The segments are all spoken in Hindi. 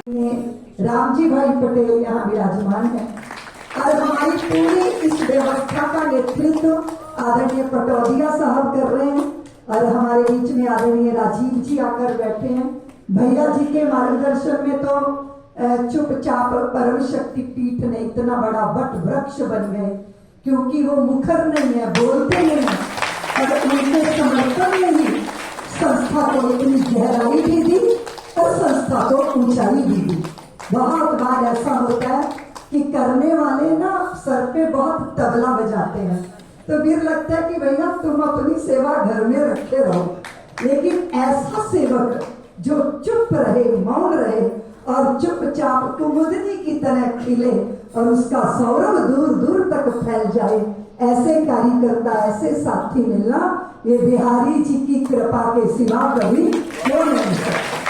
रामजी भाई पटेल यहाँ विराजमान है और हमारी पूरी इस व्यवस्था का नेतृत्व आदरणीय पटौदिया साहब कर रहे हैं और हमारे बीच में आदरणीय राजीव जी आकर बैठे हैं। भैया जी के मार्गदर्शन में तो चुपचाप परम शक्ति पीठ ने इतना बड़ा वट वृक्ष बन गए, क्योंकि वो मुखर नहीं है, बोलते नहीं है, और उनके समर्थन में ही संस्था को इतनी गहराई भी दी और संस्था को ऊंचाई भी दी। बहुत बार ऐसा होता है कि करने वाले ना सर पे बहुत तबला बजाते हैं, तो फिर लगता है कि भैया तुम अपनी सेवा घर में रखे रहो, लेकिन ऐसा सेवक जो चुप रहे, मौन रहे और चुपचाप कुमुदनी की तरह खिले और उसका सौरभ दूर दूर तक फैल जाए, ऐसे कार्यकर्ता, ऐसे साथी मिलना ये बिहारी जी की कृपा के सिवा कभी हो नहीं सकता।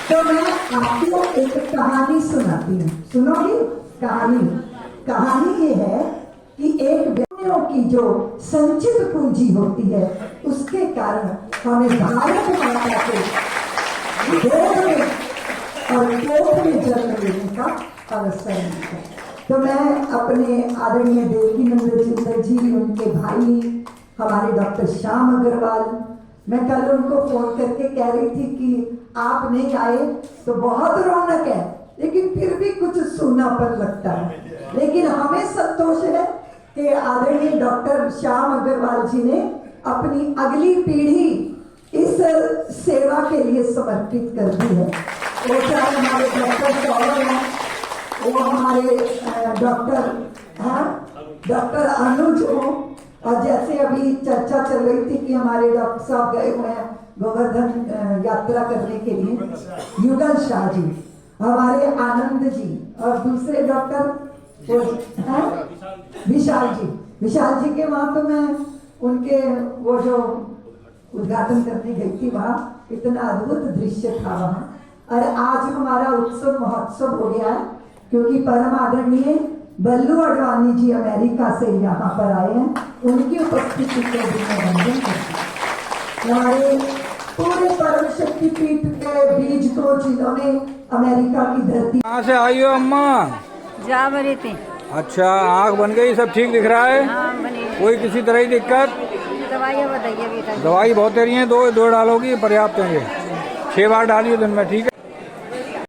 तो मैं आपको एक कहानी सुनाती हूँ, सुनोगी? कहानी ये है कि एक व्यक्तियों की जो संचित पूंजी होती है उसके कारण हमें भारत माता के गोद में और कोख में जन्म लेने का अवसर मिलता है। तो मैं अपने आदरणीय देवकीनंद जिंदल जी, उनके भाई हमारे डॉक्टर श्याम अग्रवाल, मैं कल उनको फोन करके कह रही थी कि आप नहीं आए तो बहुत रौनक है, लेकिन फिर भी कुछ सूनापन लगता है। लेकिन हमें संतोष है कि आदरणीय डॉक्टर श्याम अग्रवाल जी ने अपनी अगली पीढ़ी इस सेवा के लिए समर्पित कर दी है। वो चाहे हमारे डॉक्टर सौरभ हैं, वो हमारे डॉक्टर अनुज हो, और जैसे अभी चर्चा चल रही थी कि हमारे डॉक्टर साहब गए हुए हैं गोवर्धन यात्रा करने के लिए, युगल शाह जी, हमारे आनंद जी, और दूसरे डॉक्टर विशाल जी के वहां तो मैं उनके वो जो उद्घाटन करने गई थी, वहां इतना अद्भुत दृश्य था वहां। और आज हमारा उत्सव महोत्सव हो गया है, क्योंकि परम आदरणीय बल्लू अडवाणी जी अमेरिका से यहाँ पर आए हैं, उनकी उपस्थिति को भी मैं वंदन करती हूँ। हमारे पूरे परम शक्ति पीठ के बीज को जिन्होंने अमेरिका की धरती। कहाँ से आई हो अम्मा? जा बने थे। अच्छा, आँख बन गई, सब ठीक दिख रहा है? हाँ, बने। कोई किसी तरह की दिक्कत? दवाइयाँ बताइए। दवाई बहुत दे रही है, दो डालोगी पर्याप्त है। 6 बार डालिए दिन में, ठीक है?